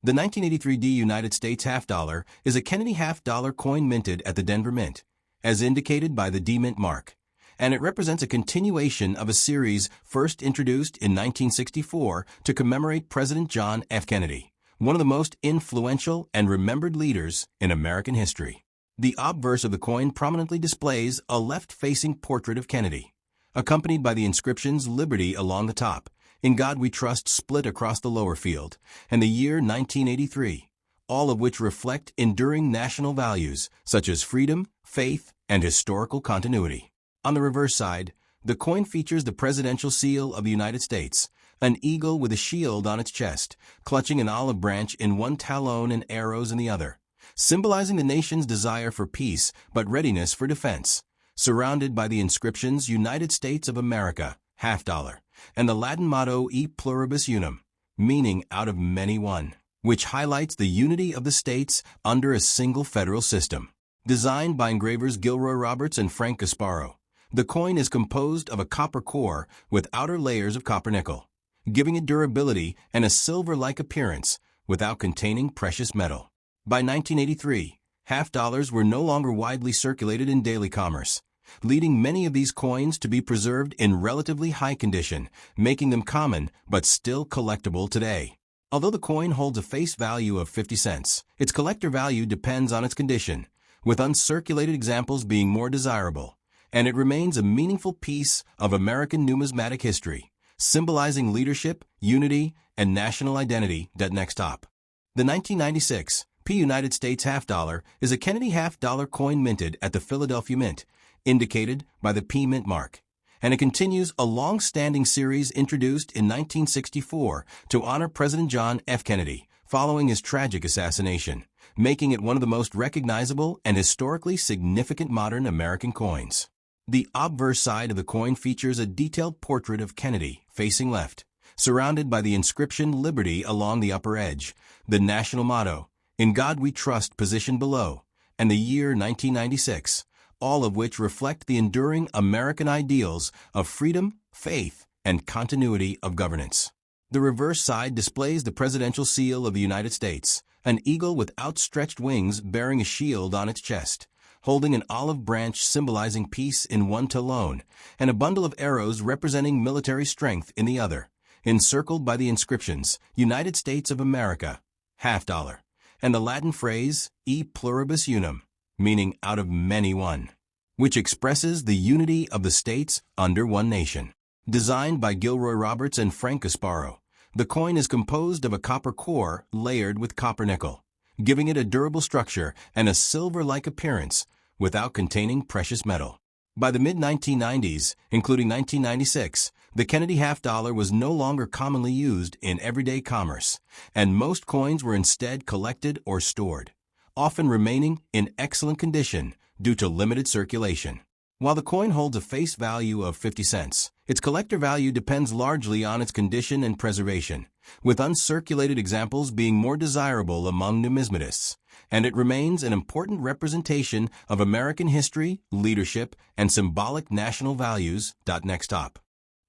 The 1983 United States half dollar is a Kennedy half dollar coin minted at the Denver Mint, as indicated by the D Mint mark, and it represents a continuation of a series first introduced in 1964 to commemorate President John F. Kennedy, one of the most influential and remembered leaders in American history. The obverse of the coin prominently displays a left-facing portrait of Kennedy, accompanied by the inscriptions Liberty along the top, In God We Trust split across the lower field, and the year 1983, all of which reflect enduring national values such as freedom, faith, and historical continuity. On the reverse side, the coin features the presidential seal of the United States, an eagle with a shield on its chest, clutching an olive branch in one talon and arrows in the other, symbolizing the nation's desire for peace but readiness for defense, surrounded by the inscriptions United States of America, half dollar, and the Latin motto E pluribus unum, meaning out of many one, which highlights the unity of the states under a single federal system. Designed by engravers Gilroy Roberts and Frank Gasparo, the coin is composed of a copper core with outer layers of copper nickel, giving it durability and a silver-like appearance without containing precious metal. By 1983, half dollars were no longer widely circulated in daily commerce, leading many of these coins to be preserved in relatively high condition, making them common but still collectible today. Although the coin holds a face value of 50 cents, its collector value depends on its condition, with uncirculated examples being more desirable, and it remains a meaningful piece of American numismatic history, symbolizing leadership, unity, and national identity. Next top. The 1996 United States half dollar is a Kennedy half dollar coin minted at the Philadelphia Mint, indicated by the P Mint mark, and it continues a long-standing series introduced in 1964 to honor President John F. Kennedy following his tragic assassination, making it one of the most recognizable and historically significant modern American coins. The obverse side of the coin features a detailed portrait of Kennedy facing left, surrounded by the inscription Liberty along the upper edge, the national motto, In God We Trust positioned below, and the year 1996, all of which reflect the enduring American ideals of freedom, faith, and continuity of governance. The reverse side displays the presidential seal of the United States, an eagle with outstretched wings bearing a shield on its chest, holding an olive branch symbolizing peace in one talon, and a bundle of arrows representing military strength in the other, encircled by the inscriptions United States of America, half dollar, and the Latin phrase E pluribus unum, meaning out of many one, which expresses the unity of the states under one nation. Designed by Gilroy Roberts and Frank Gasparo, the coin is composed of a copper core layered with copper nickel, giving it a durable structure and a silver-like appearance without containing precious metal. By the mid-1990s, including 1996, the Kennedy half dollar was no longer commonly used in everyday commerce, and most coins were instead collected or stored, often remaining in excellent condition due to limited circulation. While the coin holds a face value of 50 cents, its collector value depends largely on its condition and preservation, with uncirculated examples being more desirable among numismatists, and it remains an important representation of American history, leadership, and symbolic national values. Next top.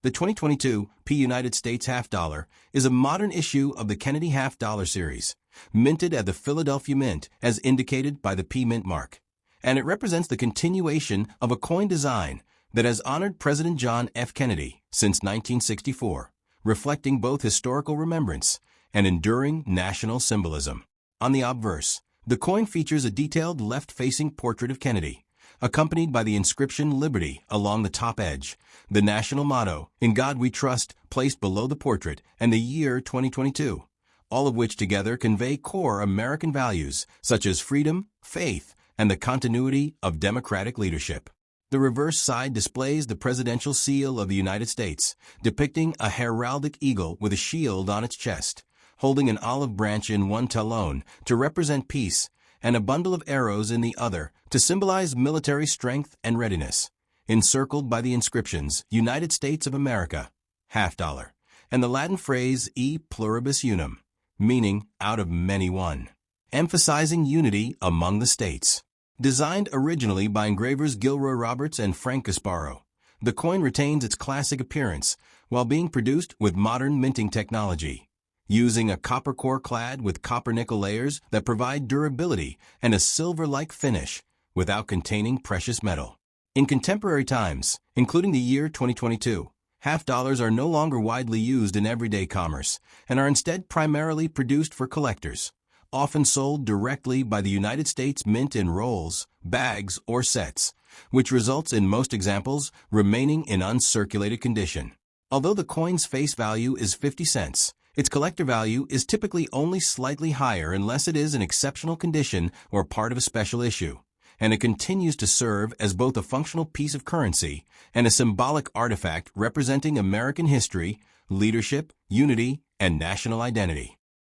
The 2022 United States half dollar is a modern issue of the Kennedy half dollar series, minted at the Philadelphia Mint as indicated by the P Mint mark, and it represents the continuation of a coin design that has honored President John F. Kennedy since 1964, reflecting both historical remembrance and enduring national symbolism. On the obverse, the coin features a detailed left-facing portrait of Kennedy, accompanied by the inscription Liberty along the top edge, the national motto, In God We Trust, placed below the portrait, and the year 2022, all of which together convey core American values such as freedom, faith, and the continuity of democratic leadership. The reverse side displays the presidential seal of the United States, depicting a heraldic eagle with a shield on its chest, holding an olive branch in one talon to represent peace, and a bundle of arrows in the other to symbolize military strength and readiness, encircled by the inscriptions United States of America, half dollar, and the Latin phrase E pluribus unum, meaning out of many one, emphasizing unity among the states. Designed originally by engravers Gilroy Roberts and Frank Gasparo, the coin retains its classic appearance while being produced with modern minting technology. using a copper core clad with copper-nickel layers that provide durability and a silver-like finish without containing precious metal. In contemporary times, including the year 2022, half dollars are no longer widely used in everyday commerce and are instead primarily produced for collectors, often sold directly by the United States Mint in rolls, bags, or sets, which results in most examples remaining in uncirculated condition. Although the coin's face value is 50 cents, its collector value is typically only slightly higher unless it is in exceptional condition or part of a special issue, and it continues to serve as both a functional piece of currency and a symbolic artifact representing American history, leadership, unity, and national identity.